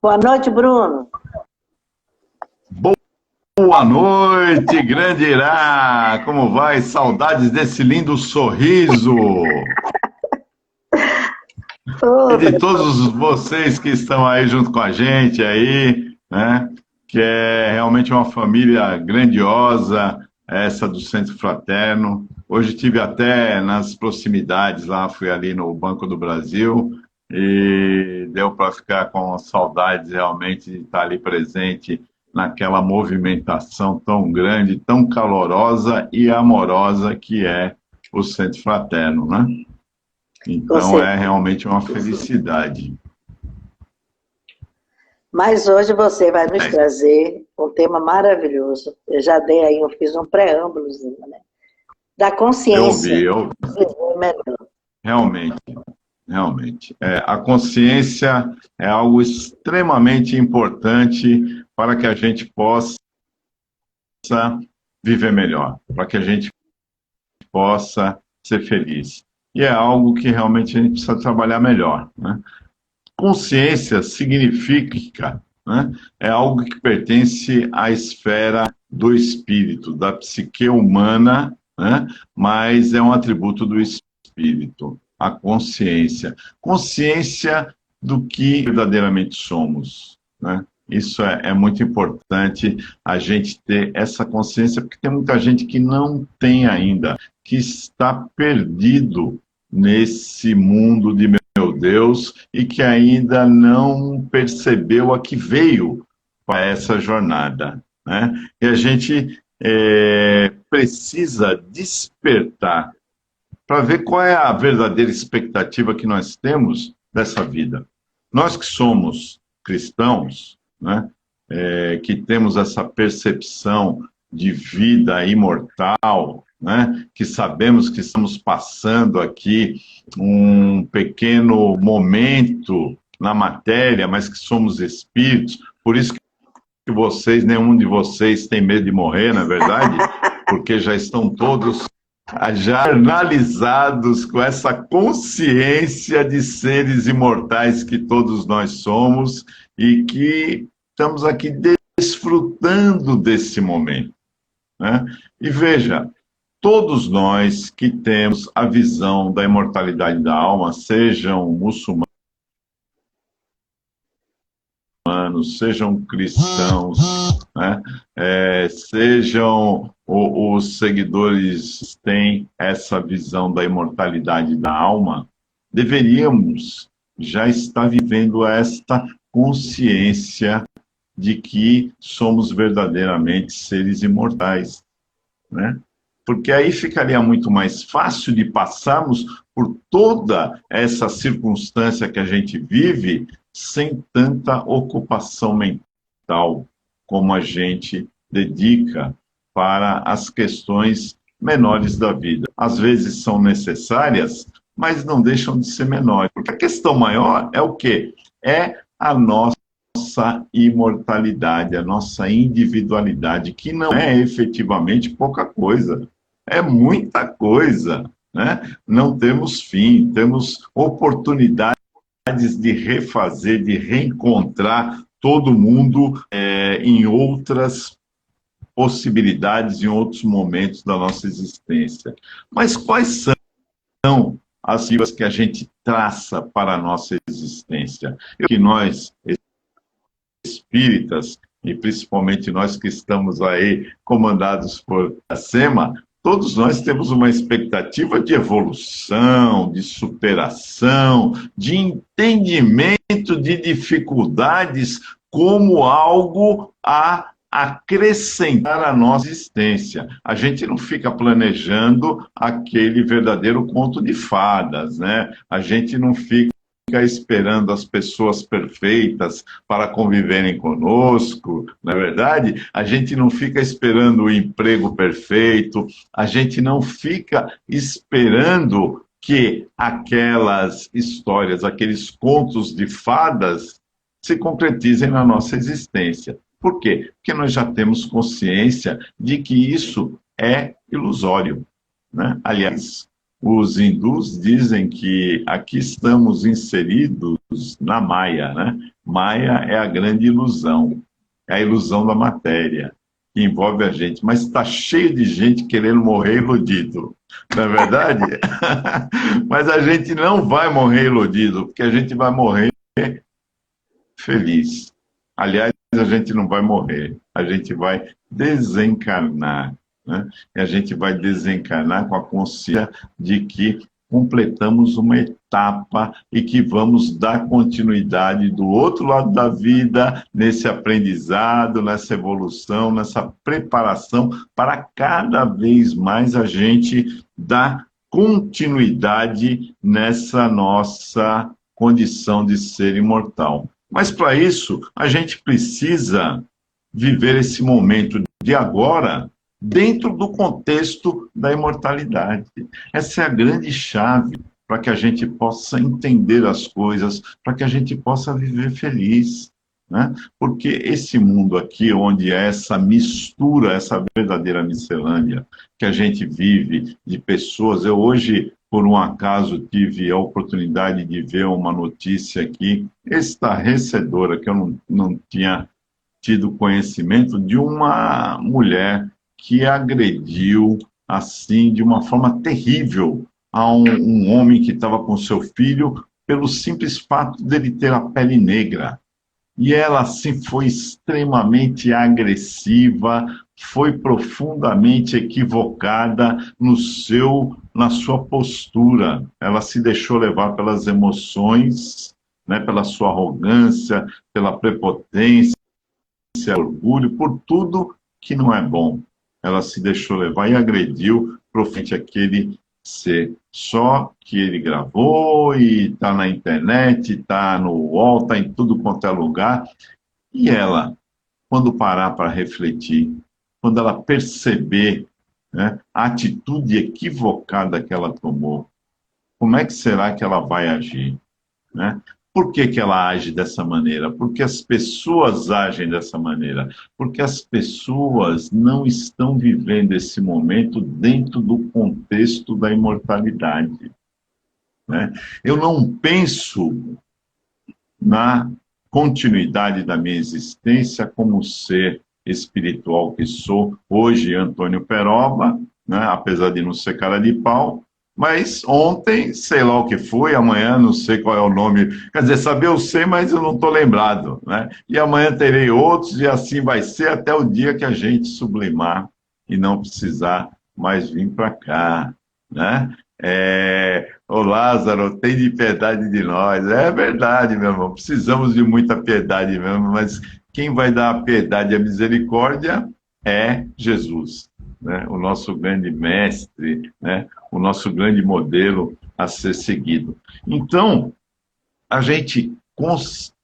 Boa noite, Bruno. Boa noite, grande Irá! Como vai? Saudades desse lindo sorriso! E de todos vocês que estão aí junto com a gente aí, né? Que é realmente uma família grandiosa, essa do Centro Fraterno. Hoje estive até nas proximidades lá, fui ali no Banco do Brasil e deu para ficar com saudades realmente de estar ali presente naquela movimentação tão grande, tão calorosa e amorosa que é o Centro Fraterno, né? Então é realmente uma felicidade. Mas hoje você vai nos trazer um tema maravilhoso. Eu já dei aí, eu fiz um preâmbulozinho, né? Da consciência. Eu vi. Realmente. A consciência é algo extremamente importante para que a gente possa viver melhor, para que a gente possa ser feliz. E é algo que realmente a gente precisa trabalhar melhor, né? Consciência significa, né, é algo que pertence à esfera do espírito, da psique humana, né, mas é um atributo do espírito, a consciência. Consciência do que verdadeiramente somos, né? Isso é muito importante a gente ter essa consciência, porque tem muita gente que não tem ainda, que está perdido nesse mundo de meu Deus e que ainda não percebeu a que veio para essa jornada, né? E a gente precisa despertar para ver qual é a verdadeira expectativa que nós temos dessa vida. Nós que somos cristãos, né, que temos essa percepção de vida imortal, né, que sabemos que estamos passando aqui um pequeno momento na matéria, mas que somos espíritos, por isso que vocês, nenhum de vocês tem medo de morrer, não é verdade? Porque já estão todos já analisados com essa consciência de seres imortais que todos nós somos e que estamos aqui desfrutando desse momento, né? E veja, todos nós que temos a visão da imortalidade da alma, sejam muçulmanos, sejam cristãos, né? Sejam os seguidores têm essa visão da imortalidade da alma, deveríamos já estar vivendo esta consciência de que somos verdadeiramente seres imortais, né? Porque aí ficaria muito mais fácil de passarmos por toda essa circunstância que a gente vive sem tanta ocupação mental como a gente dedica para as questões menores da vida. Às vezes são necessárias, mas não deixam de ser menores. Porque a questão maior é o quê? É a nossa imortalidade, a nossa individualidade, que não é efetivamente pouca coisa. É muita coisa, né? Não temos fim, temos oportunidades de refazer, de reencontrar todo mundo em outras possibilidades, em outros momentos da nossa existência. Mas quais são as vivas que a gente traça para a nossa existência? Que nós, espíritas, e principalmente nós que estamos aí comandados por Iracema, todos nós temos uma expectativa de evolução, de superação, de entendimento de dificuldades como algo a acrescentar à nossa existência. A gente não fica planejando aquele verdadeiro conto de fadas, né? A gente não fica esperando as pessoas perfeitas para conviverem conosco, não é verdade? A gente não fica esperando o emprego perfeito, a gente não fica esperando que aquelas histórias, aqueles contos de fadas se concretizem na nossa existência. Por quê? Porque nós já temos consciência de que isso é ilusório, né? Aliás, os hindus dizem que aqui estamos inseridos na Maia, né? Maia é a grande ilusão, é a ilusão da matéria, que envolve a gente, mas está cheio de gente querendo morrer iludido, não é verdade? Mas a gente não vai morrer iludido, porque a gente vai morrer feliz. Aliás, a gente não vai morrer, a gente vai desencarnar, né? E a gente vai desencarnar com a consciência de que completamos uma etapa e que vamos dar continuidade do outro lado da vida, nesse aprendizado, nessa evolução, nessa preparação, para cada vez mais a gente dar continuidade nessa nossa condição de ser imortal. Mas para isso, a gente precisa viver esse momento de agora dentro do contexto da imortalidade. Essa é a grande chave para que a gente possa entender as coisas, para que a gente possa viver feliz, né? Porque esse mundo aqui, onde é essa mistura, essa verdadeira miscelânea que a gente vive de pessoas, eu hoje, por um acaso, tive a oportunidade de ver uma notícia aqui estarrecedora, que eu não tinha tido conhecimento, de uma mulher que agrediu, assim, de uma forma terrível, a um homem que estava com seu filho, pelo simples fato dele ter a pele negra. E ela, assim, foi extremamente agressiva, foi profundamente equivocada na sua postura. Ela se deixou levar pelas emoções, né, pela sua arrogância, pela prepotência, orgulho, por tudo que não é bom. Ela se deixou levar e agrediu profundamente aquele ser. Só que ele gravou e está na internet, está no UOL, está em tudo quanto é lugar. E ela, quando parar para refletir, quando ela perceber, né, a atitude equivocada que ela tomou, como é que será que ela vai agir, né? Por que que ela age dessa maneira? Porque as pessoas agem dessa maneira. Porque as pessoas não estão vivendo esse momento dentro do contexto da imortalidade, né? Eu não penso na continuidade da minha existência como ser espiritual que sou. Hoje, Antônio Peroba, né, apesar de não ser cara de pau, mas ontem, sei lá o que foi, amanhã não sei qual é o nome. Quer dizer, saber eu sei, mas eu não estou lembrado, né? E amanhã terei outros, e assim vai ser até o dia que a gente sublimar e não precisar mais vir para cá, né? Ô Lázaro, tem de piedade de nós. É verdade, meu irmão, precisamos de muita piedade mesmo, mas quem vai dar a piedade e a misericórdia é Jesus, né? O nosso grande mestre, né? O nosso grande modelo a ser seguido. Então, a gente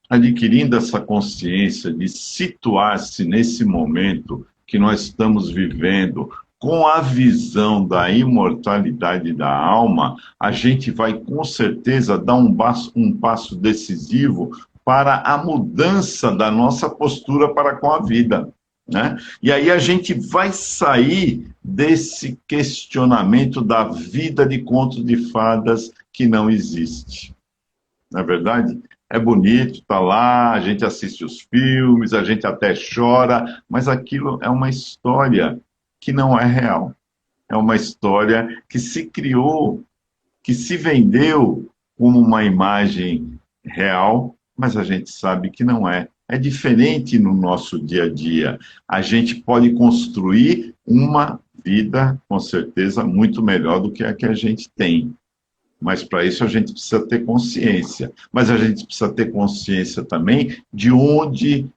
adquirindo essa consciência de situar-se nesse momento que nós estamos vivendo, com a visão da imortalidade da alma, a gente vai com certeza dar um passo decisivo para a mudança da nossa postura para com a vida, né? E aí a gente vai sair desse questionamento da vida de contos de fadas que não existe. Na verdade, é bonito, está lá, a gente assiste os filmes, a gente até chora, mas aquilo é uma história que não é real. É uma história que se criou, que se vendeu como uma imagem real, mas a gente sabe que não é. É diferente no nosso dia a dia. A gente pode construir uma vida, com certeza, muito melhor do que a que a gente tem. Mas para isso a gente precisa ter consciência. Mas a gente precisa ter consciência também de onde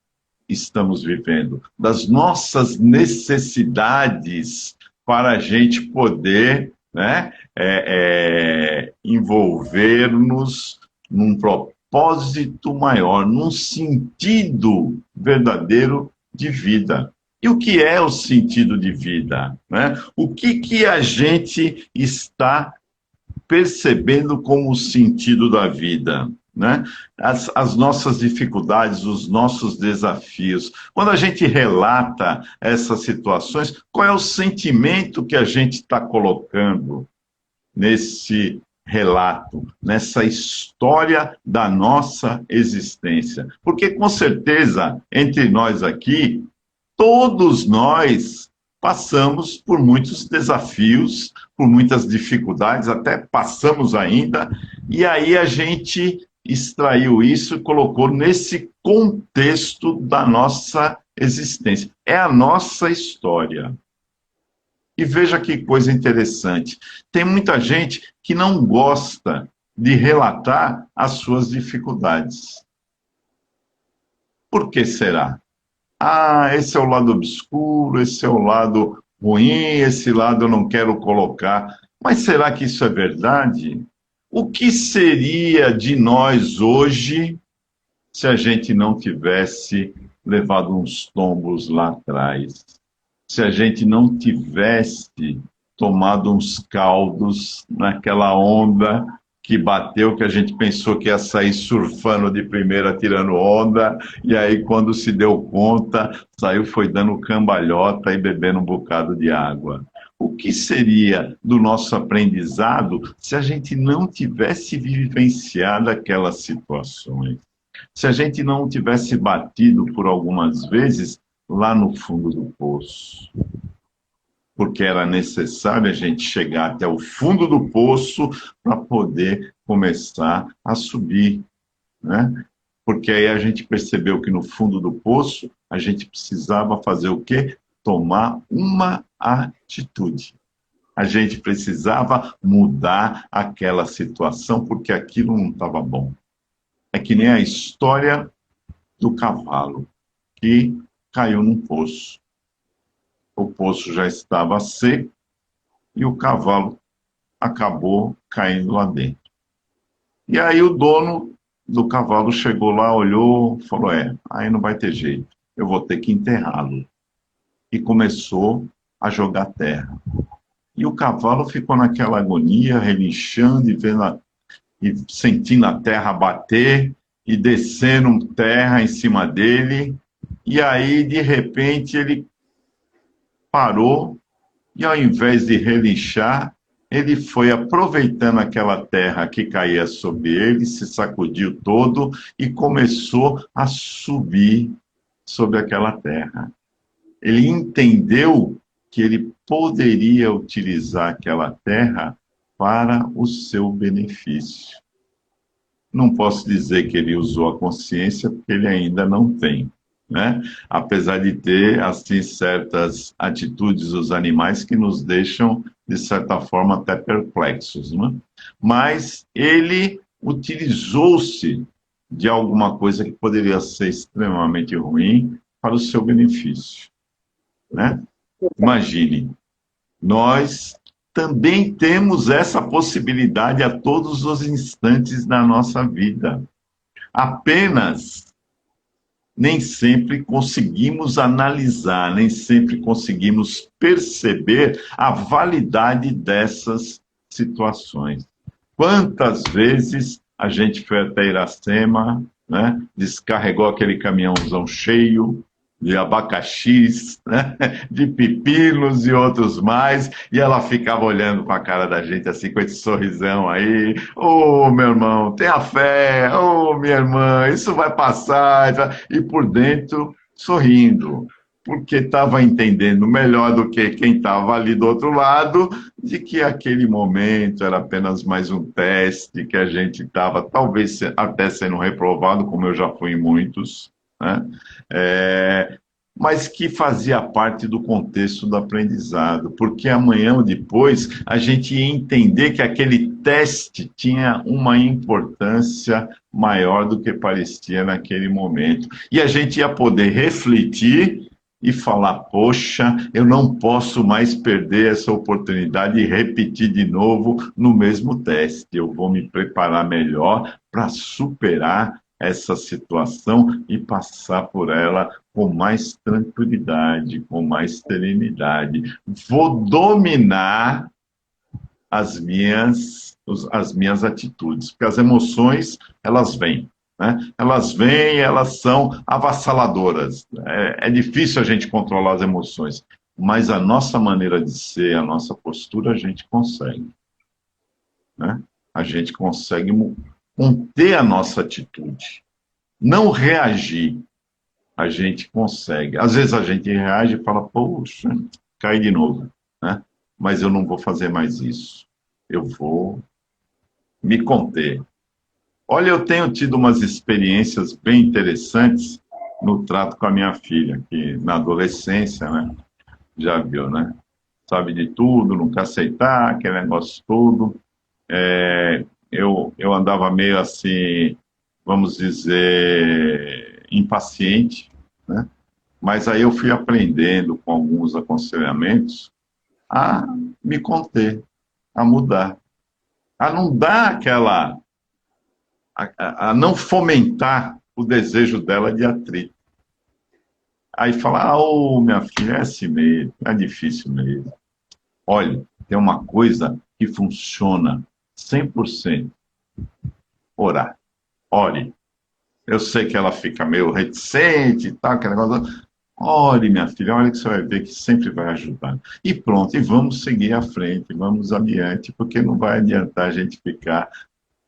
estamos vivendo, das nossas necessidades para a gente poder, né, envolver-nos num propósito maior, num sentido verdadeiro de vida. E o que é o sentido de vida, né? O que a gente está percebendo como o sentido da vida, né? As nossas dificuldades, os nossos desafios. Quando a gente relata essas situações, qual é o sentimento que a gente está colocando nesse relato, nessa história da nossa existência. Porque, com certeza, entre nós aqui, todos nós passamos por muitos desafios, por muitas dificuldades, até passamos ainda, e aí a gente extraiu isso e colocou nesse contexto da nossa existência. É a nossa história. E veja que coisa interessante. Tem muita gente que não gosta de relatar as suas dificuldades. Por que será? Ah, esse é o lado obscuro, esse é o lado ruim, esse lado eu não quero colocar. Mas será que isso é verdade? O que seria de nós hoje se a gente não tivesse levado uns tombos lá atrás? Se a gente não tivesse tomado uns caldos naquela onda que bateu, que a gente pensou que ia sair surfando de primeira, tirando onda, e aí quando se deu conta, saiu foi dando cambalhota e bebendo um bocado de água. O que seria do nosso aprendizado se a gente não tivesse vivenciado aquelas situações? Se a gente não tivesse batido por algumas vezes lá no fundo do poço? Porque era necessário a gente chegar até o fundo do poço para poder começar a subir, né? Porque aí a gente percebeu que no fundo do poço a gente precisava fazer o quê? Tomar uma atitude. A gente precisava mudar aquela situação porque aquilo não estava bom. É que nem a história do cavalo que caiu num poço. O poço já estava seco e o cavalo acabou caindo lá dentro. E aí o dono do cavalo chegou lá, olhou, falou, aí não vai ter jeito, eu vou ter que enterrá-lo. E começou a jogar terra. E o cavalo ficou naquela agonia, relinchando e sentindo a terra bater e descendo terra em cima dele. E aí, de repente, ele parou e, ao invés de relinchar, ele foi aproveitando aquela terra que caía sobre ele, se sacudiu todo e começou a subir sobre aquela terra. Ele entendeu que ele poderia utilizar aquela terra para o seu benefício. Não posso dizer que ele usou a consciência, porque ele ainda não tem, né? Apesar de ter, assim, certas atitudes dos animais que nos deixam, de certa forma, até perplexos, né? Mas ele utilizou-se de alguma coisa que poderia ser extremamente ruim para o seu benefício, né? Imagine, nós também temos essa possibilidade a todos os instantes da nossa vida. Apenas nem sempre conseguimos analisar, nem sempre conseguimos perceber a validade dessas situações. Quantas vezes a gente foi até Iracema, né, descarregou aquele caminhãozão cheio de abacaxis, né, de pepinos e outros mais, e ela ficava olhando com a cara da gente assim, com esse sorrisão aí, ô meu irmão, tenha fé, ô minha irmã, isso vai passar, e por dentro sorrindo, porque estava entendendo melhor do que quem estava ali do outro lado, de que aquele momento era apenas mais um teste, que a gente estava talvez até sendo reprovado, como eu já fui em muitos, né? Mas que fazia parte do contexto do aprendizado, porque amanhã ou depois a gente ia entender que aquele teste tinha uma importância maior do que parecia naquele momento. E a gente ia poder refletir e falar, poxa, eu não posso mais perder essa oportunidade e repetir de novo no mesmo teste. Eu vou me preparar melhor para superar essa situação e passar por ela com mais tranquilidade, com mais serenidade. Vou dominar as minhas atitudes, porque as emoções, elas vêm, né? Elas vêm, elas são avassaladoras. É difícil a gente controlar as emoções, mas a nossa maneira de ser, a nossa postura, a gente consegue, né? a gente consegue conter a nossa atitude, não reagir. A gente consegue. Às vezes a gente reage e fala, poxa, cai de novo, né? Mas eu não vou fazer mais isso. Eu vou me conter. Olha, eu tenho tido umas experiências bem interessantes no trato com a minha filha, que na adolescência, né? Já viu, né? Sabe de tudo, nunca aceitar, aquele negócio todo. Eu andava meio assim, vamos dizer, impaciente, né? Mas aí eu fui aprendendo com alguns aconselhamentos a me conter, a mudar, a não dar aquela, a não fomentar o desejo dela de atrito. Aí falar, ô, minha filha, é assim mesmo, é difícil mesmo. Olha, tem uma coisa que funciona 100%. Orar. Ore. Eu sei que ela fica meio reticente e tal, aquele negócio. Ore, minha filha, olha que você vai ver que sempre vai ajudar. E pronto, e vamos seguir à frente, vamos adiante, porque não vai adiantar a gente ficar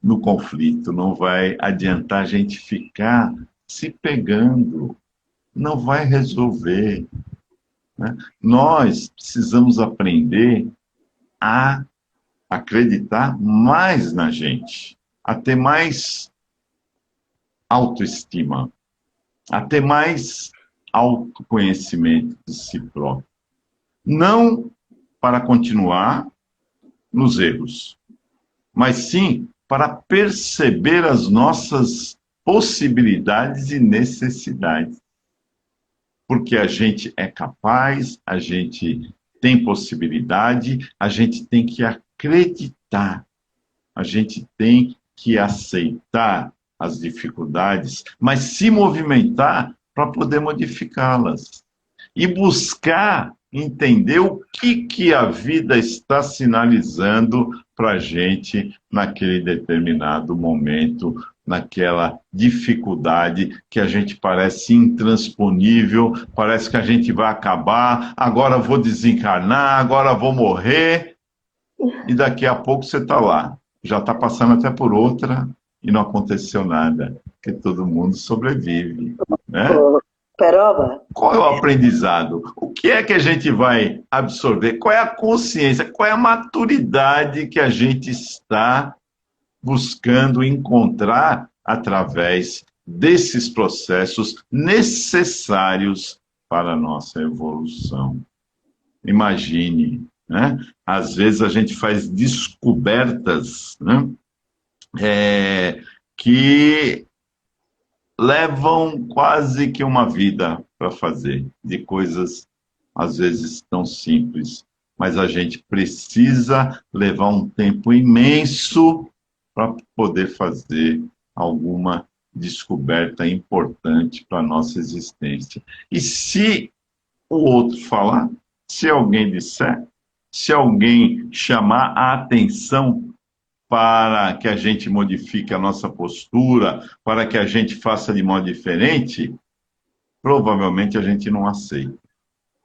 no conflito, não vai adiantar a gente ficar se pegando, não vai resolver, né? Nós precisamos aprender a acreditar mais na gente, a ter mais autoestima, a ter mais autoconhecimento de si próprio. Não para continuar nos erros, mas sim para perceber as nossas possibilidades e necessidades. Porque a gente é capaz, a gente tem possibilidade, a gente tem que acreditar, a gente tem que aceitar as dificuldades, mas se movimentar para poder modificá-las. E buscar entender o que a vida está sinalizando para a gente naquele determinado momento, naquela dificuldade que a gente parece intransponível, parece que a gente vai acabar, agora vou desencarnar, agora vou morrer, e daqui a pouco você está lá. Já está passando até por outra e não aconteceu nada, porque todo mundo sobrevive, né? Peroba? Qual é o aprendizado? O que é que a gente vai absorver? Qual é a consciência? Qual é a maturidade que a gente está buscando encontrar através desses processos necessários para a nossa evolução? Imagine, né? Às vezes a gente faz descobertas, né? Que levam quase que uma vida para fazer, de coisas às vezes tão simples, mas a gente precisa levar um tempo imenso para poder fazer alguma descoberta importante para a nossa existência. E se o outro falar, se alguém disser, se alguém chamar a atenção para que a gente modifique a nossa postura, para que a gente faça de modo diferente, provavelmente a gente não aceita,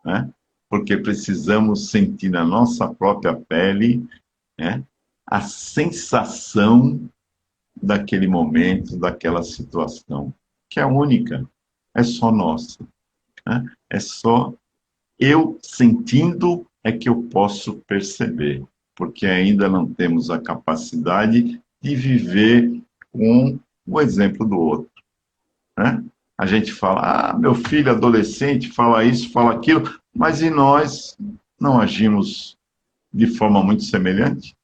né? Porque precisamos sentir na nossa própria pele, né, a sensação daquele momento, daquela situação, que é única, é só nossa, né? É só eu sentindo é que eu posso perceber, porque ainda não temos a capacidade de viver com o exemplo do outro, né? A gente fala, meu filho adolescente fala isso, fala aquilo, mas e nós não agimos de forma muito semelhante?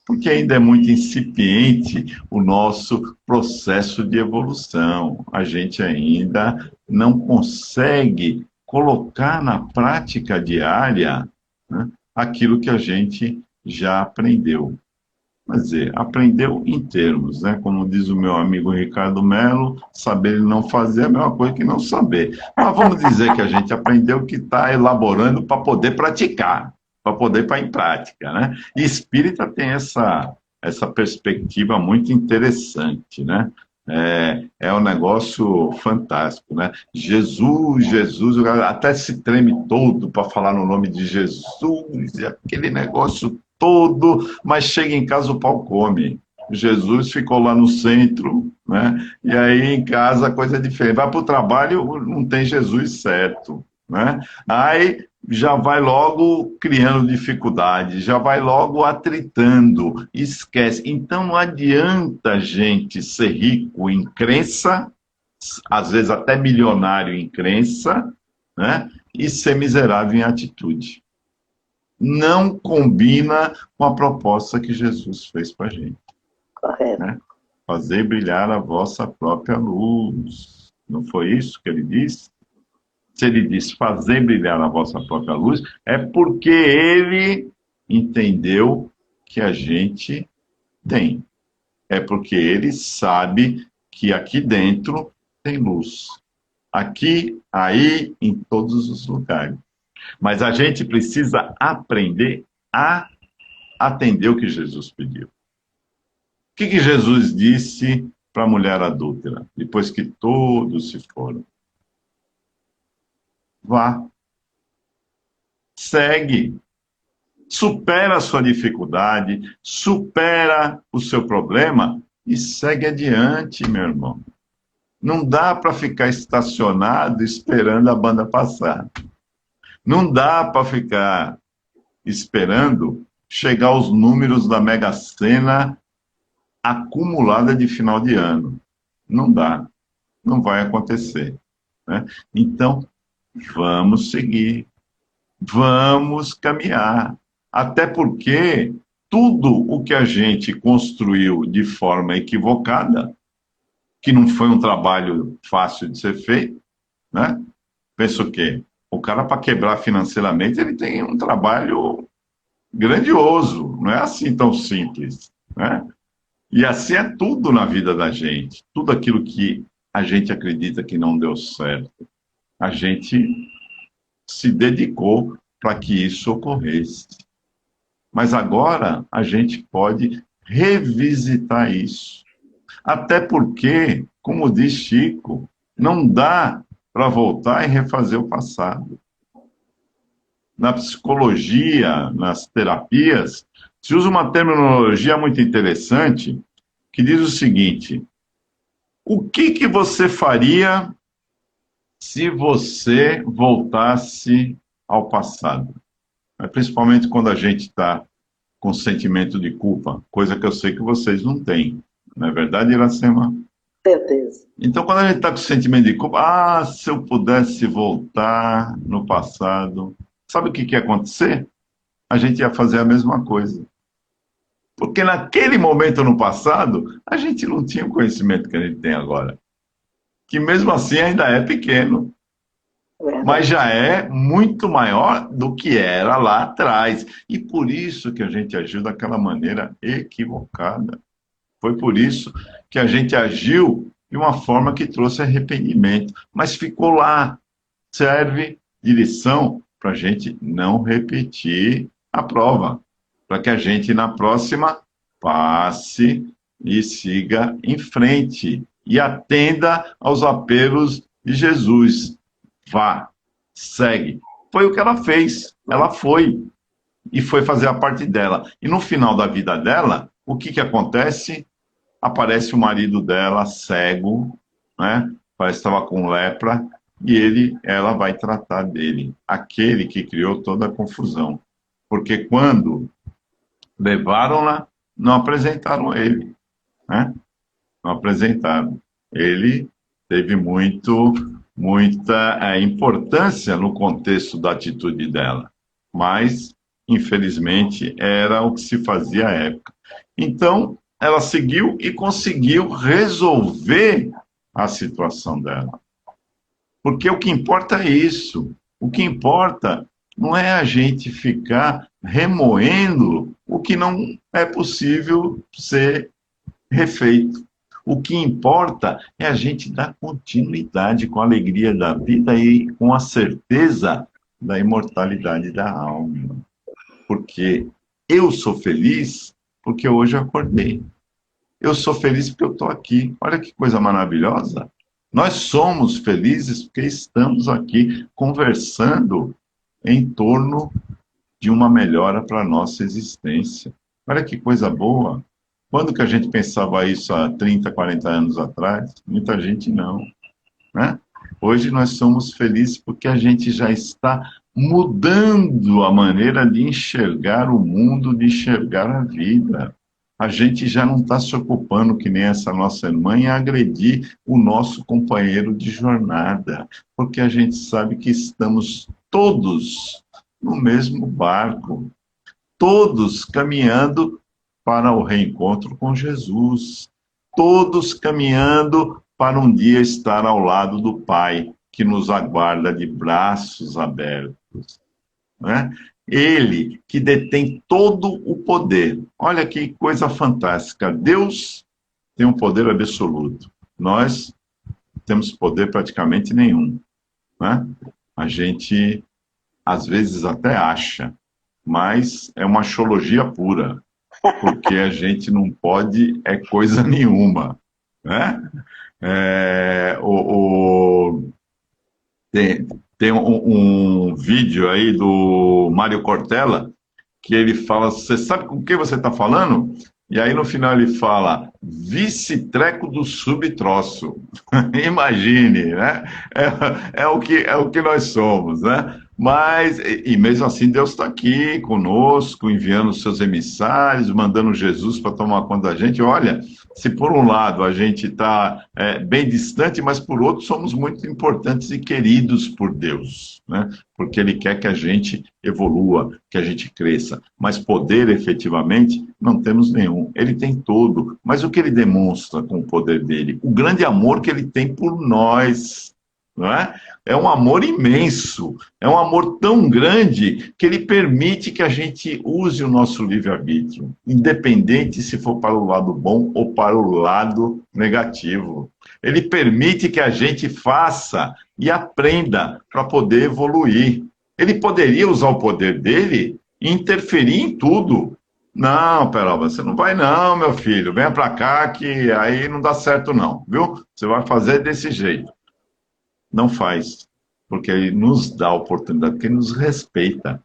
Porque ainda é muito incipiente o nosso processo de evolução. A gente ainda não consegue colocar na prática diária, né, aquilo que a gente já aprendeu. Quer dizer, aprendeu em termos, né? Como diz o meu amigo Ricardo Mello, saber e não fazer é a mesma coisa que não saber. Mas vamos dizer que a gente aprendeu que está elaborando para poder praticar, para poder pôr em prática, né? E espírita tem essa perspectiva muito interessante, né? É um negócio fantástico, né? Jesus, Jesus, o cara até se treme todo para falar no nome de Jesus, aquele negócio todo, mas chega em casa o pau come. Jesus ficou lá no centro, né? E aí em casa a coisa é diferente. Vai para o trabalho, não tem Jesus certo, né? Aí já vai logo criando dificuldade, já vai logo atritando, esquece. Então não adianta a gente ser rico em crença, às vezes até milionário em crença, né? E ser miserável em atitude. Não combina com a proposta que Jesus fez para a gente. Correto. Né? Fazer brilhar a vossa própria luz. Não foi isso que ele disse? Se ele diz fazer brilhar a vossa própria luz, é porque ele entendeu que a gente tem. É porque ele sabe que aqui dentro tem luz. Aqui, aí, em todos os lugares. Mas a gente precisa aprender a atender o que Jesus pediu. O que Jesus disse para a mulher adúltera, depois que todos se foram? Vá. Segue. Supera a sua dificuldade, supera o seu problema e segue adiante, meu irmão. Não dá para ficar estacionado esperando a banda passar. Não dá para ficar esperando chegar os números da Mega Sena acumulada de final de ano. Não dá. Não vai acontecer. Né? Então, vamos seguir. Vamos caminhar. Até porque tudo o que a gente construiu de forma equivocada, que não foi um trabalho fácil de ser feito, né? Pensa o quê? O cara, para quebrar financeiramente, ele tem um trabalho grandioso. Não é assim tão simples, né? E assim é tudo na vida da gente. Tudo aquilo que a gente acredita que não deu certo. A gente se dedicou para que isso ocorresse. Mas agora a gente pode revisitar isso. Até porque, como diz Chico, não dá para voltar e refazer o passado. Na psicologia, nas terapias, se usa uma terminologia muito interessante que diz o seguinte: o que você faria se você voltasse ao passado? Principalmente quando a gente está com sentimento de culpa, coisa que eu sei que vocês não têm. Não é verdade, Iracema? Certeza. Então, quando a gente está com sentimento de culpa, se eu pudesse voltar no passado, sabe o que ia acontecer? A gente ia fazer a mesma coisa. Porque naquele momento no passado, a gente não tinha o conhecimento que a gente tem agora. Que mesmo assim ainda é pequeno. Mas já é muito maior do que era lá atrás. E por isso que a gente agiu daquela maneira equivocada. Foi por isso que a gente agiu de uma forma que trouxe arrependimento. Mas ficou lá. Serve de lição para a gente não repetir a prova. Para que a gente, na próxima, passe e siga em frente. E atenda aos apelos de Jesus. Vá, segue. Foi o que ela fez. Ela foi. E foi fazer a parte dela. E no final da vida dela, o que acontece? Aparece o marido dela, cego, né? Parece que estava com lepra, e ela vai tratar dele. Aquele que criou toda a confusão. Porque quando levaram-la, não apresentaram ele, né? Não apresentaram. Ele teve muita importância no contexto da atitude dela, mas, infelizmente, era o que se fazia à época. Então, ela seguiu e conseguiu resolver a situação dela. Porque o que importa é isso. O que importa não é a gente ficar remoendo o que não é possível ser refeito. O que importa é a gente dar continuidade com a alegria da vida e com a certeza da imortalidade da alma. Porque eu sou feliz porque hoje eu acordei. Eu sou feliz porque eu estou aqui. Olha que coisa maravilhosa. Nós somos felizes porque estamos aqui conversando em torno de uma melhora para a nossa existência. Olha que coisa boa. Quando que a gente pensava isso há 30, 40 anos atrás? Muita gente não, né? Hoje nós somos felizes porque a gente já está mudando a maneira de enxergar o mundo, de enxergar a vida. A gente já não está se ocupando, que nem essa nossa irmã, em agredir o nosso companheiro de jornada, porque a gente sabe que estamos todos no mesmo barco, todos caminhando para o reencontro com Jesus, todos caminhando para um dia estar ao lado do Pai, que nos aguarda de braços abertos, né? Ele que detém todo o poder. Olha que coisa fantástica. Deus tem um poder absoluto. Nós temos poder praticamente nenhum, né? A gente, às vezes, até acha, mas é uma axiologia pura, porque a gente não pode coisa nenhuma, né? Tem um vídeo aí do Mário Cortella que ele fala, você sabe com quem você está falando? E aí no final ele fala, vice-treco do subtroço. Imagine, né? É o que nós somos, né? Mas, e mesmo assim, Deus está aqui conosco, enviando os seus emissários, mandando Jesus para tomar conta da gente. Olha, se por um lado a gente está bem distante, mas por outro somos muito importantes e queridos por Deus, né? Porque Ele quer que a gente evolua, que a gente cresça. Mas poder, efetivamente, não temos nenhum. Ele tem todo. Mas o que Ele demonstra com o poder dele? O grande amor que Ele tem por nós, não é? É um amor imenso, é um amor tão grande que ele permite que a gente use o nosso livre-arbítrio, independente se for para o lado bom ou para o lado negativo. Ele permite que a gente faça e aprenda para poder evoluir. Ele poderia usar o poder dele e interferir em tudo. Não, Peroba, você não vai não, meu filho. Venha para cá que aí não dá certo não, viu? Você vai fazer desse jeito. Não faz, porque ele nos dá a oportunidade, porque ele nos respeita,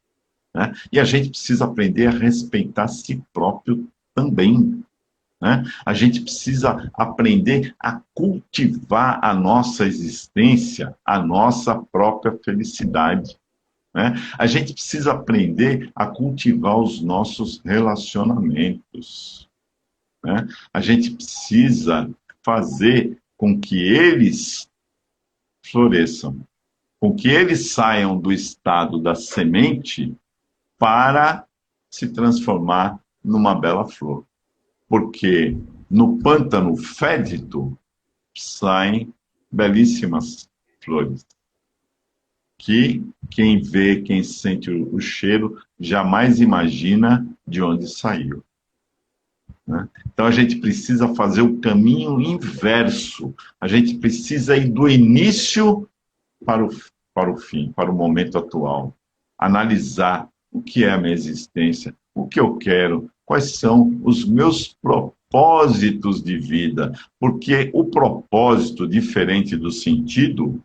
né? E a gente precisa aprender a respeitar a si próprio também, né? A gente precisa aprender a cultivar a nossa existência, a nossa própria felicidade, né? A gente precisa aprender a cultivar os nossos relacionamentos, né? A gente precisa fazer com que eles floresçam, com que eles saiam do estado da semente para se transformar numa bela flor. Porque no pântano fédido saem belíssimas flores, que quem vê, quem sente o cheiro, jamais imagina de onde saiu, né? Então a gente precisa fazer o caminho inverso. A gente precisa ir do início para o fim, para o momento atual. Analisar o que é a minha existência, o que eu quero, quais são os meus propósitos de vida. Porque o propósito, diferente do sentido,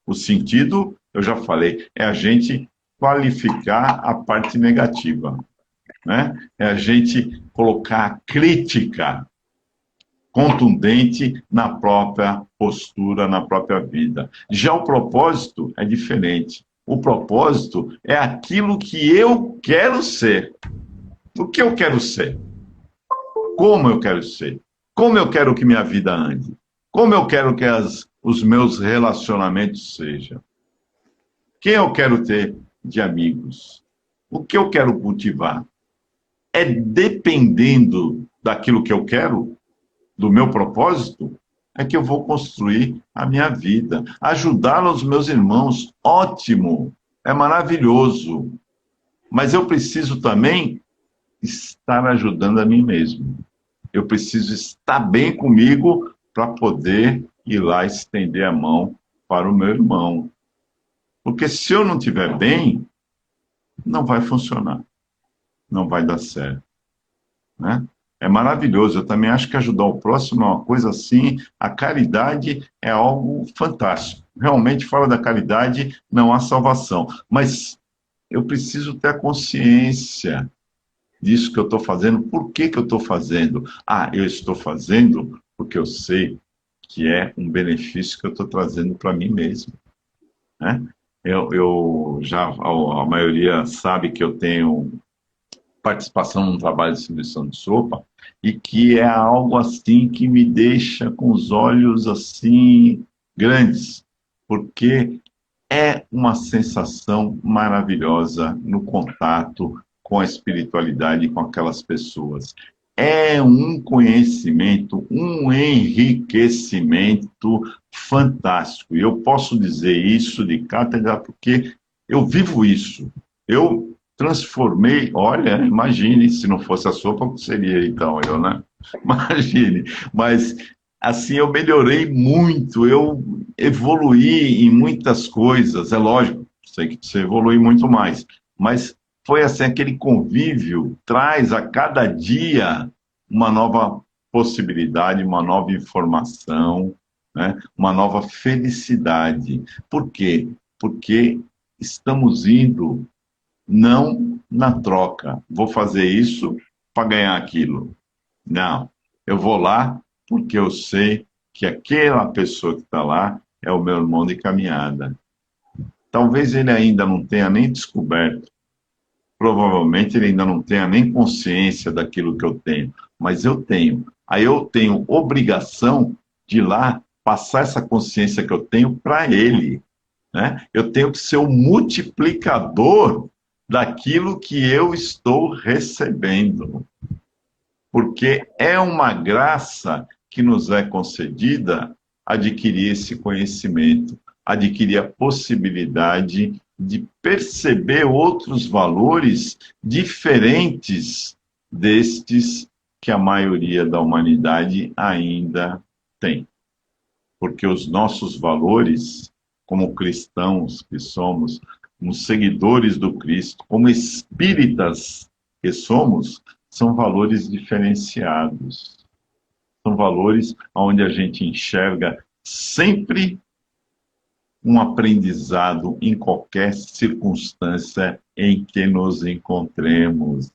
o sentido, eu já falei, é a gente qualificar a parte negativa, né? É a gente colocar a crítica contundente na própria postura, na própria vida. Já o propósito é diferente. O propósito é aquilo que eu quero ser. O que eu quero ser? Como eu quero ser? Como eu quero que minha vida ande? Como eu quero que os meus relacionamentos sejam? Quem eu quero ter de amigos? O que eu quero cultivar? É dependendo daquilo que eu quero, do meu propósito, é que eu vou construir a minha vida. Ajudar os meus irmãos, ótimo, é maravilhoso. Mas eu preciso também estar ajudando a mim mesmo. Eu preciso estar bem comigo para poder ir lá estender a mão para o meu irmão. Porque se eu não estiver bem, não vai funcionar. Não vai dar certo, né? É maravilhoso. Eu também acho que ajudar o próximo é uma coisa assim. A caridade é algo fantástico. Realmente, fora da caridade, não há salvação. Mas eu preciso ter a consciência disso que eu estou fazendo. Por que que eu estou fazendo? Ah, eu estou fazendo porque eu sei que é um benefício que eu estou trazendo para mim mesmo, né? Eu já, a maioria sabe que eu tenho participação num trabalho de distribuição de sopa e que é algo assim que me deixa com os olhos assim grandes, porque é uma sensação maravilhosa no contato com a espiritualidade, com aquelas pessoas. É um conhecimento, um enriquecimento fantástico. E eu posso dizer isso de cátedra porque eu vivo isso. Eu transformei, olha, imagine, se não fosse a sopa, o que seria então eu, né? Imagine. Mas assim, eu melhorei muito, eu evoluí em muitas coisas. É lógico, sei que você evolui muito mais, mas foi assim, aquele convívio traz a cada dia uma nova possibilidade, uma nova informação, né? Uma nova felicidade. Por quê? Porque estamos indo não na troca. Vou fazer isso para ganhar aquilo. Não. Eu vou lá porque eu sei que aquela pessoa que está lá é o meu irmão de caminhada. Talvez ele ainda não tenha nem descoberto, provavelmente ele ainda não tenha nem consciência daquilo que eu tenho, mas eu tenho. Aí eu tenho obrigação de ir lá passar essa consciência que eu tenho para ele, né? Eu tenho que ser o multiplicador daquilo que eu estou recebendo, porque é uma graça que nos é concedida adquirir esse conhecimento, adquirir a possibilidade de perceber outros valores diferentes destes que a maioria da humanidade ainda tem. Porque os nossos valores, como cristãos que somos, como seguidores do Cristo, como espíritas que somos, são valores diferenciados. São valores onde a gente enxerga sempre um aprendizado em qualquer circunstância em que nos encontremos.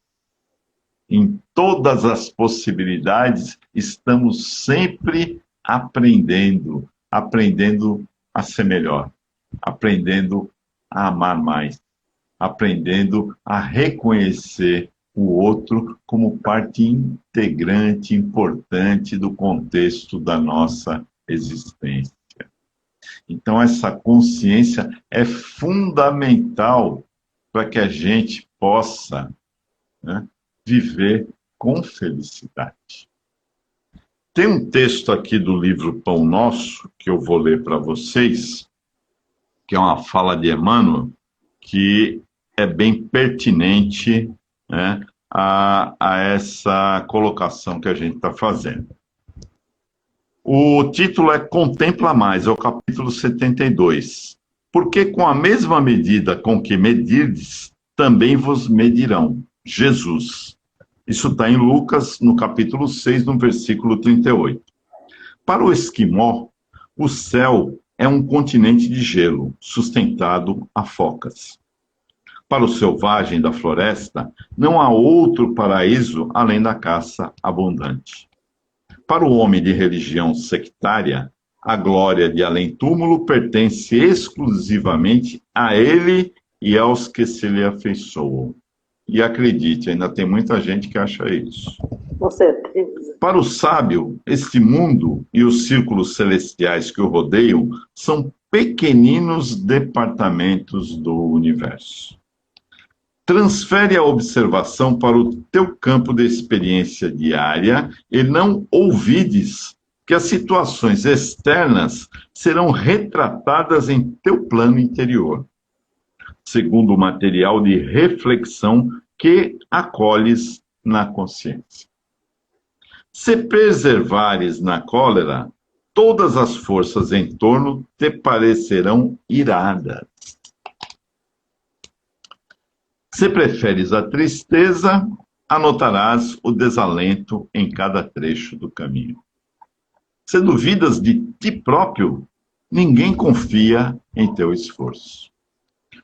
Em todas as possibilidades, estamos sempre aprendendo, aprendendo a ser melhor, aprendendo a amar mais, aprendendo a reconhecer o outro como parte integrante, importante do contexto da nossa existência. Então, essa consciência é fundamental para que a gente possa, né, viver com felicidade. Tem um texto aqui do livro Pão Nosso, que eu vou ler para vocês, que é uma fala de Emmanuel, que é bem pertinente, né, a essa colocação que a gente está fazendo. O título é Contempla Mais, é o capítulo 72. Porque com a mesma medida com que medirdes, também vos medirão. Jesus. Isso está em Lucas, no capítulo 6, no versículo 38. Para o esquimó, o céu é um continente de gelo, sustentado a focas. Para o selvagem da floresta, não há outro paraíso além da caça abundante. Para o homem de religião sectária, a glória de além-túmulo pertence exclusivamente a ele e aos que se lhe afeiçoam. E acredite, ainda tem muita gente que acha isso. Com certeza. Para o sábio, este mundo e os círculos celestiais que o rodeiam são pequeninos departamentos do universo. Transfere a observação para o teu campo de experiência diária e não ouvides que as situações externas serão retratadas em teu plano interior, segundo o material de reflexão que acolhes na consciência. Se preservares na cólera, todas as forças em torno te parecerão iradas. Se preferes a tristeza, anotarás o desalento em cada trecho do caminho. Se duvidas de ti próprio, ninguém confia em teu esforço.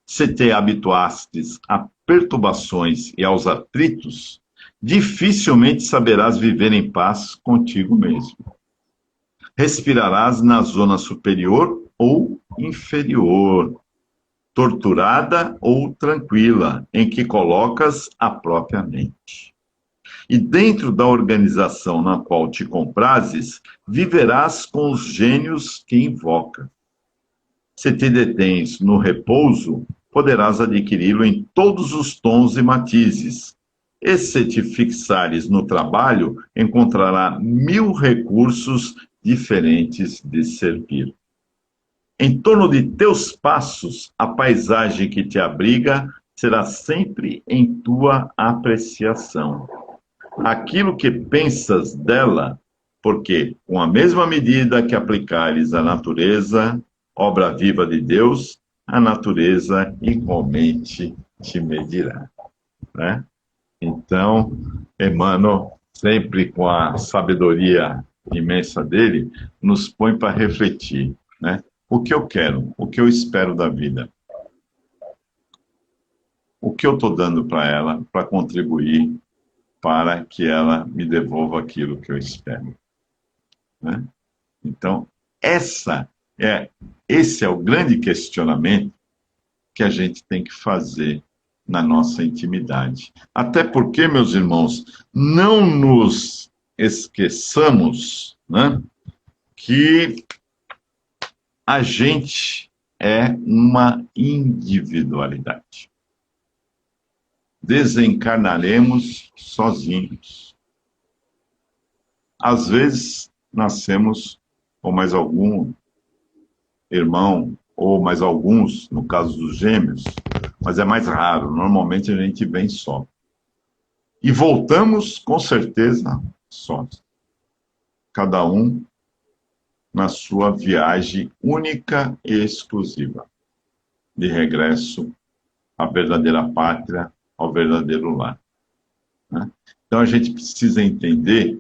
se te habituastes a perturbações e aos atritos, dificilmente saberás viver em paz contigo mesmo. Respirarás na zona superior ou inferior, torturada ou tranquila, em que colocas a própria mente. E dentro da organização na qual te comprases, viverás com os gênios que invocas. Se te detens no repouso, poderás adquiri-lo em todos os tons e matizes. E se te fixares no trabalho, encontrará 1000 recursos diferentes de servir. Em torno de teus passos, a paisagem que te abriga será sempre em tua apreciação. Aquilo que pensas dela, porque com a mesma medida que aplicares à natureza, obra viva de Deus, a natureza igualmente te medirá, né? Então, Emmanuel, sempre com a sabedoria imensa dele, nos põe para refletir, né? O que eu quero, o que eu espero da vida, o que eu estou dando para ela para contribuir para que ela me devolva aquilo que eu espero, né? Então, esse é o grande questionamento que a gente tem que fazer na nossa intimidade. Até porque, meus irmãos, não nos esqueçamos, né, que a gente é uma individualidade. Desencarnaremos sozinhos. Às vezes, nascemos com mais algum irmão, ou mais alguns, no caso dos gêmeos, mas é mais raro. Normalmente a gente vem só. E voltamos, com certeza, sós. Cada um na sua viagem única e exclusiva, de regresso à verdadeira pátria, ao verdadeiro lar, né? Então a gente precisa entender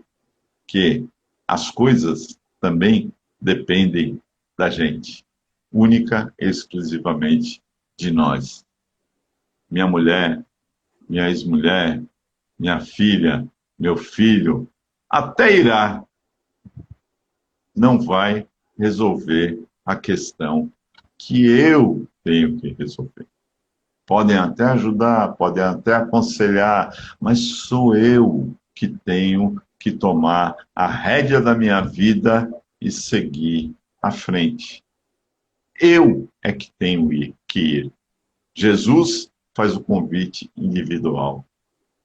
que as coisas também dependem da gente, única e exclusivamente de nós. Minha mulher, minha ex-mulher, minha filha, meu filho, até irá, não vai resolver a questão que eu tenho que resolver. Podem até ajudar, podem até aconselhar, mas sou eu que tenho que tomar a rédea da minha vida e seguir à frente. Eu é que tenho que ir. Jesus faz o convite individual.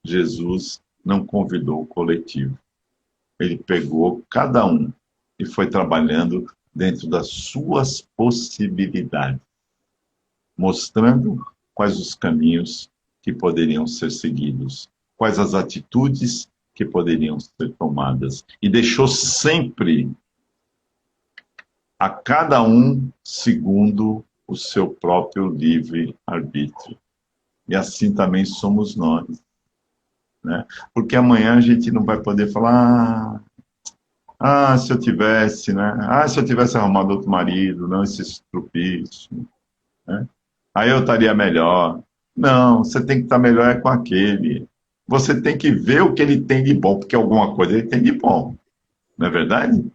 Jesus não convidou o coletivo. Ele pegou cada um e foi trabalhando dentro das suas possibilidades, mostrando quais os caminhos que poderiam ser seguidos, quais as atitudes que poderiam ser tomadas. E deixou sempre a cada um segundo o seu próprio livre-arbítrio. E assim também somos nós, né? Porque amanhã a gente não vai poder falar, se eu tivesse, né? Se eu tivesse arrumado outro marido, não esse estrupício, né? Aí eu estaria melhor. Não, você tem que estar melhor é com aquele. Você tem que ver o que ele tem de bom, porque alguma coisa ele tem de bom. Não é verdade?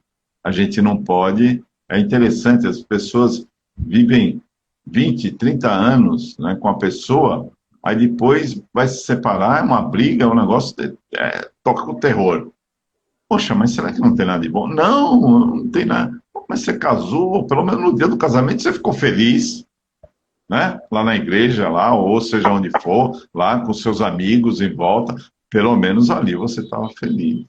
A gente não pode... É interessante, as pessoas vivem 20, 30 anos, né, com a pessoa, aí depois vai se separar, é uma briga, é um negócio, toca com o terror. Poxa, mas será que não tem nada de bom? Não, não tem nada. Mas você casou, pelo menos no dia do casamento você ficou feliz, né? Lá na igreja, lá, ou seja onde for, lá com seus amigos em volta, pelo menos ali você estava feliz,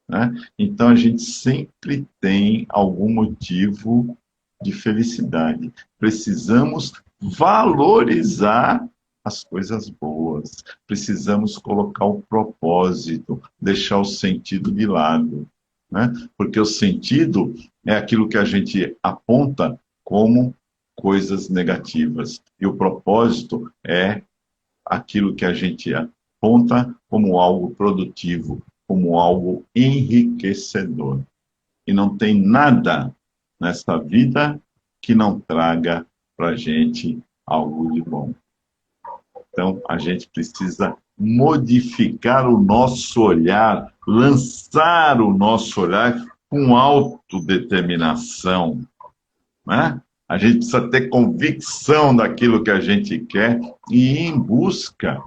né? Então a gente sempre tem algum motivo de felicidade. Precisamos valorizar as coisas boas. Precisamos colocar o propósito, deixar o sentido de lado, né? Porque o sentido é aquilo que a gente aponta como coisas negativas. E o propósito é aquilo que a gente aponta como algo produtivo, como algo enriquecedor. E não tem nada nesta vida que não traga para a gente algo de bom. Então, a gente precisa modificar o nosso olhar, lançar o nosso olhar com autodeterminação, né? A gente precisa ter convicção daquilo que a gente quer e ir em busca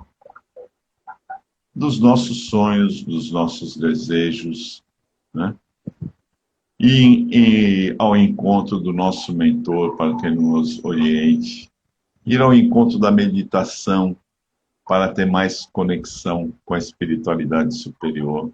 dos nossos sonhos, dos nossos desejos, né? E ao encontro do nosso mentor para que ele nos oriente, ir ao encontro da meditação para ter mais conexão com a espiritualidade superior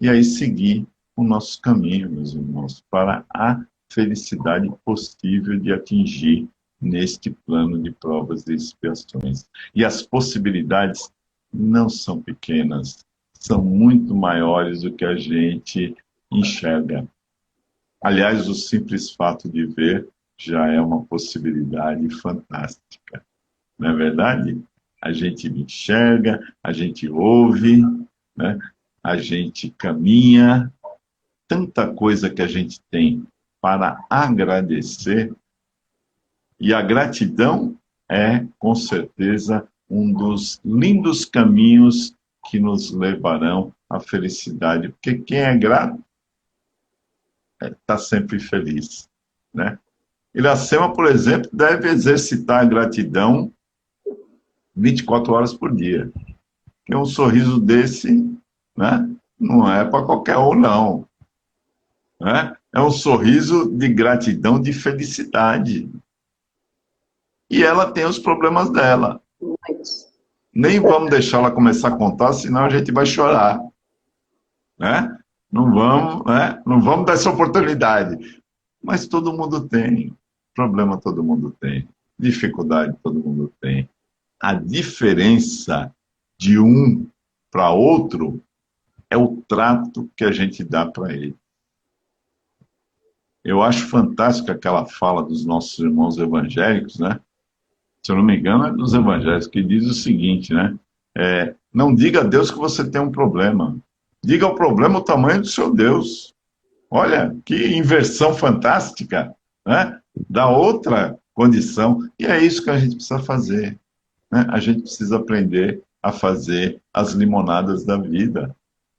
e aí seguir o nosso caminho, meus irmãos, para a felicidade possível de atingir neste plano de provas e expiações. E as possibilidades não são pequenas, são muito maiores do que a gente enxerga. Aliás, o simples fato de ver já é uma possibilidade fantástica. Não é verdade? A gente enxerga, a gente ouve, né? A gente caminha, tanta coisa que a gente tem para agradecer, e a gratidão é, com certeza, um dos lindos caminhos que nos levarão à felicidade, porque quem é grato está sempre feliz, né? Iracema, por exemplo, deve exercitar a gratidão 24 horas por dia. Porque um sorriso desse, né, não é para qualquer um, não. Né? É um sorriso de gratidão, de felicidade. E ela tem os problemas dela. Nem vamos deixar ela começar a contar, senão a gente vai chorar. Né? Não vamos, né? Não vamos dar essa oportunidade. Mas todo mundo tem. Problema todo mundo tem. Dificuldade todo mundo tem. A diferença de um para outro é o trato que a gente dá para ele. Eu acho fantástica aquela fala dos nossos irmãos evangélicos, né? Se eu não me engano, é dos evangélicos, que diz o seguinte, né? Não diga a Deus que você tem um problema. Diga ao problema o tamanho do seu Deus. Olha, que inversão fantástica, né? Da outra condição. E é isso que a gente precisa fazer. Né? A gente precisa aprender a fazer as limonadas da vida.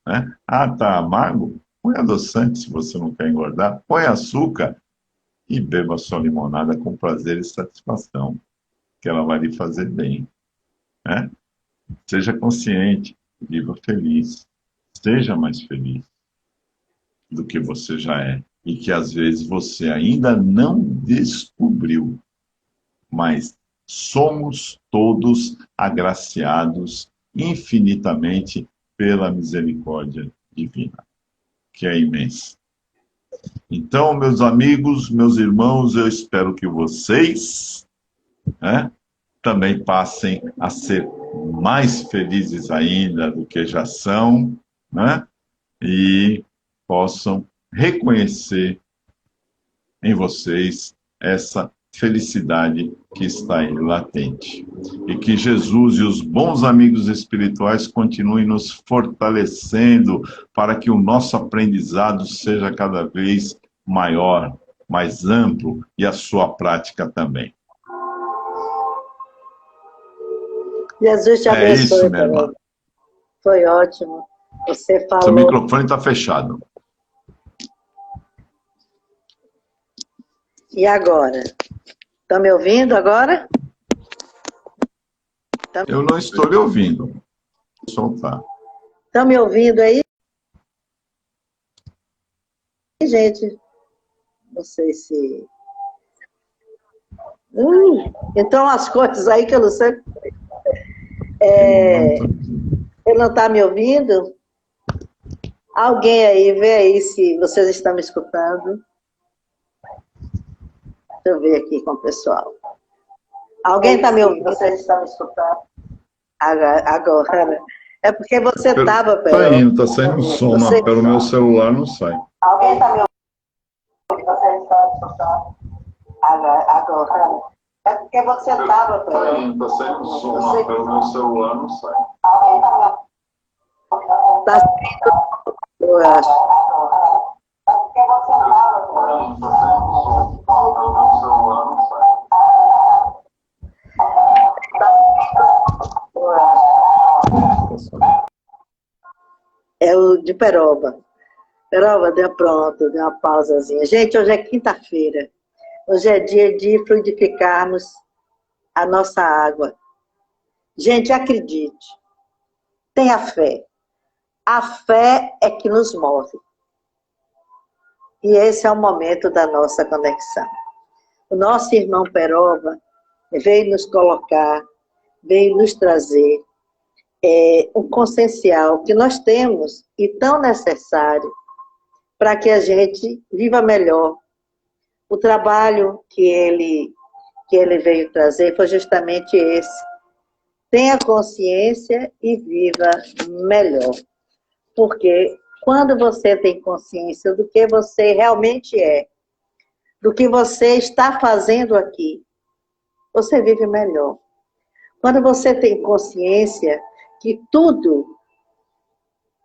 Né? Ah, tá amargo? Põe adoçante se você não quer engordar. Põe açúcar e beba sua limonada com prazer e satisfação, que ela vai lhe fazer bem. Né? Seja consciente, viva feliz. Seja mais feliz do que você já é. E que às vezes você ainda não descobriu. Mas somos todos agraciados infinitamente pela misericórdia divina, que é imensa. Então, meus amigos, meus irmãos, eu espero que vocês, né, também passem a ser mais felizes ainda do que já são, né, e possam reconhecer em vocês essa felicidade que está aí latente. E que Jesus e os bons amigos espirituais continuem nos fortalecendo para que o nosso aprendizado seja cada vez maior, mais amplo e a sua prática também. Jesus te abençoe. É isso, minha irmã. Foi ótimo. Você falou... Seu microfone está fechado. E agora? Estão me ouvindo agora? Eu não estou lhe ouvindo. Vou soltar. Estão me ouvindo aí? Gente, não sei se... então as coisas aí que eu não sei... Ele não está me ouvindo? Alguém aí, vê aí se vocês estão me escutando. Deixa eu ver aqui com o pessoal. Alguém está me ouvindo? Vocês estão me escutando? Agora. É porque você estava... Está indo, está saindo som, mas pelo meu celular não sai. Alguém está me ouvindo? Vocês estão me escutando? Agora. É porque você estava... Está indo, está saindo som, mas pelo meu celular não sai. Alguém está me ouvindo? Está saindo, eu acho. É porque você estava... É o de Peroba. Peroba, deu pronto, deu uma pausazinha. Gente, hoje é quinta-feira. Hoje é dia de fluidificarmos a nossa água. Gente, acredite. Tenha fé. A fé é que nos move. E esse é o momento da nossa conexão. O nosso irmão Peroba veio nos colocar, veio nos trazer um consciencial que nós temos e tão necessário para que a gente viva melhor. O trabalho que ele veio trazer foi justamente esse. Tenha consciência e viva melhor. Porque quando você tem consciência do que você realmente é, do que você está fazendo aqui, você vive melhor. Quando você tem consciência que tudo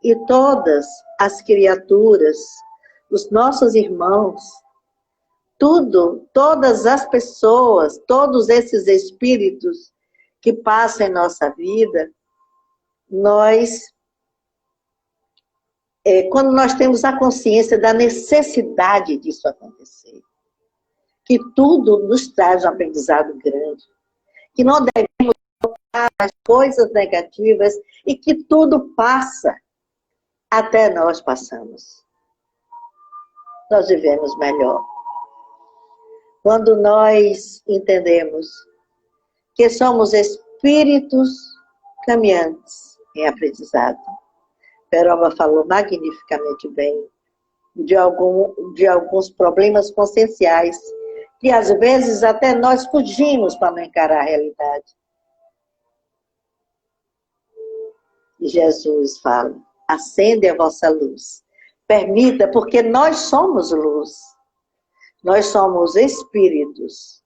e todas as criaturas, os nossos irmãos, tudo, todas as pessoas, todos esses espíritos que passam em nossa vida, quando nós temos a consciência da necessidade disso acontecer, que tudo nos traz um aprendizado grande, que não devemos focar nas coisas negativas e que tudo passa, até nós passamos. Nós vivemos melhor. Quando nós entendemos que somos espíritos caminhantes em aprendizado. Peroba falou magnificamente bem de alguns problemas conscienciais que às vezes até nós fugimos para não encarar a realidade. E Jesus fala, acende a vossa luz. Permita, porque nós somos luz. Nós somos espíritos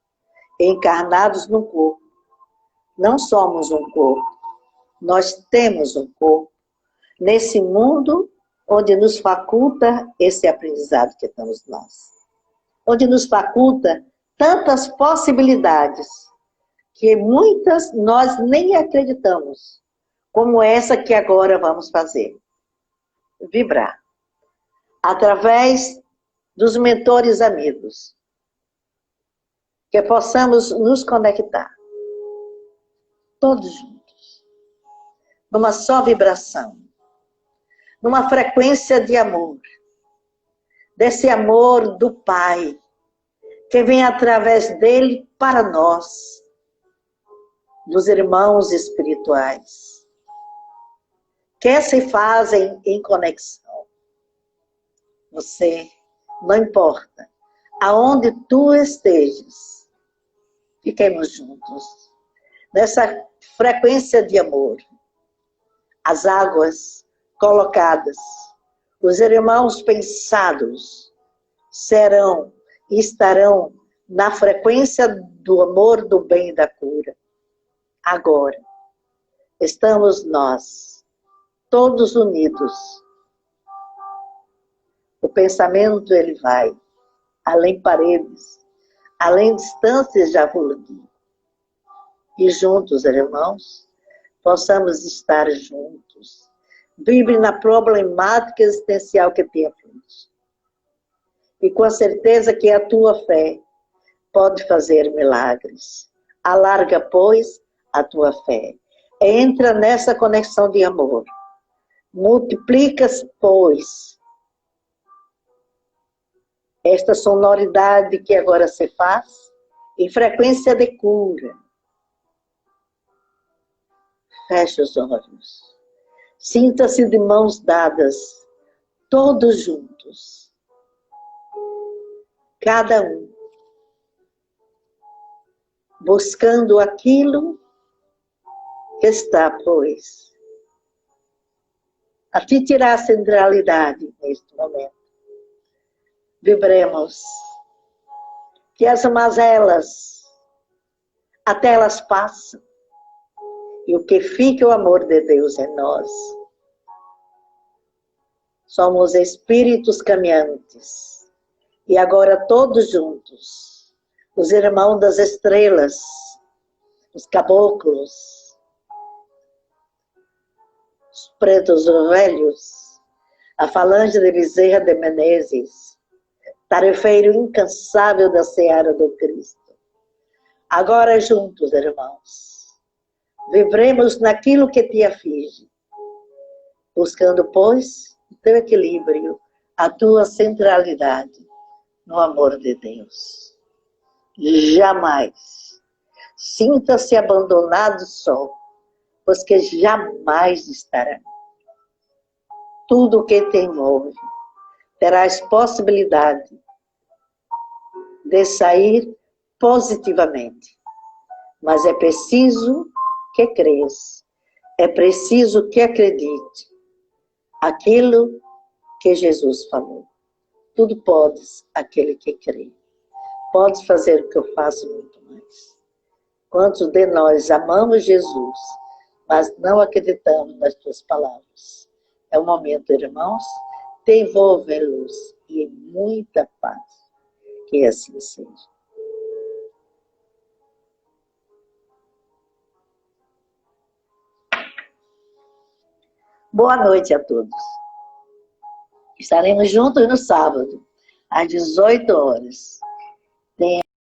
encarnados no corpo. Não somos um corpo. Nós temos um corpo nesse mundo onde nos faculta esse aprendizado que estamos nós. Onde nos faculta tantas possibilidades que muitas nós nem acreditamos, como essa que agora vamos fazer. Vibrar. Através dos mentores amigos. Que possamos nos conectar. Todos juntos. Numa só vibração. Numa frequência de amor. Desse amor do Pai. Que vem através dele para nós. Dos irmãos espirituais. Que se fazem em conexão. Você, não importa aonde tu estejas, fiquemos juntos. Nessa frequência de amor. As águas colocadas, os irmãos pensados, serão e estarão na frequência do amor, do bem e da cura. Agora, estamos nós, todos unidos. O pensamento, ele vai além paredes, além distâncias de evoluir. E juntos, irmãos, possamos estar juntos. Vibre na problemática existencial que tem à frente. E com a certeza que a tua fé pode fazer milagres. Alarga, pois, a tua fé. Entra nessa conexão de amor. Multiplica-se, pois, esta sonoridade que agora se faz em frequência de cura. Feche os olhos. Sinta-se de mãos dadas, todos juntos. Cada um. Buscando aquilo que está, pois, a te tirar a centralidade neste momento. Vibremos. Que as mazelas, até elas passam. E o que fica é o amor de Deus em nós. Somos espíritos caminhantes. E agora todos juntos. Os irmãos das estrelas. Os caboclos. Os pretos velhos. a falange de Bezerra de Menezes, tarefeiro incansável da seara do Cristo. Agora juntos, irmãos, vivremos naquilo que te aflige, buscando, pois, o teu equilíbrio, a tua centralidade no amor de Deus. Jamais sinta-se abandonado só, pois que jamais estará. Tudo o que te envolve, terás possibilidade de sair positivamente. Mas é preciso que creias, é preciso que acredite aquilo que Jesus falou. Tudo podes, aquele que crê. Podes fazer o que eu faço muito mais. Quantos de nós amamos Jesus, mas não acreditamos nas tuas palavras? É o momento, irmãos, te envolve em luz e em muita paz. Que assim seja. Boa noite a todos. Estaremos juntos no sábado, às 18 horas.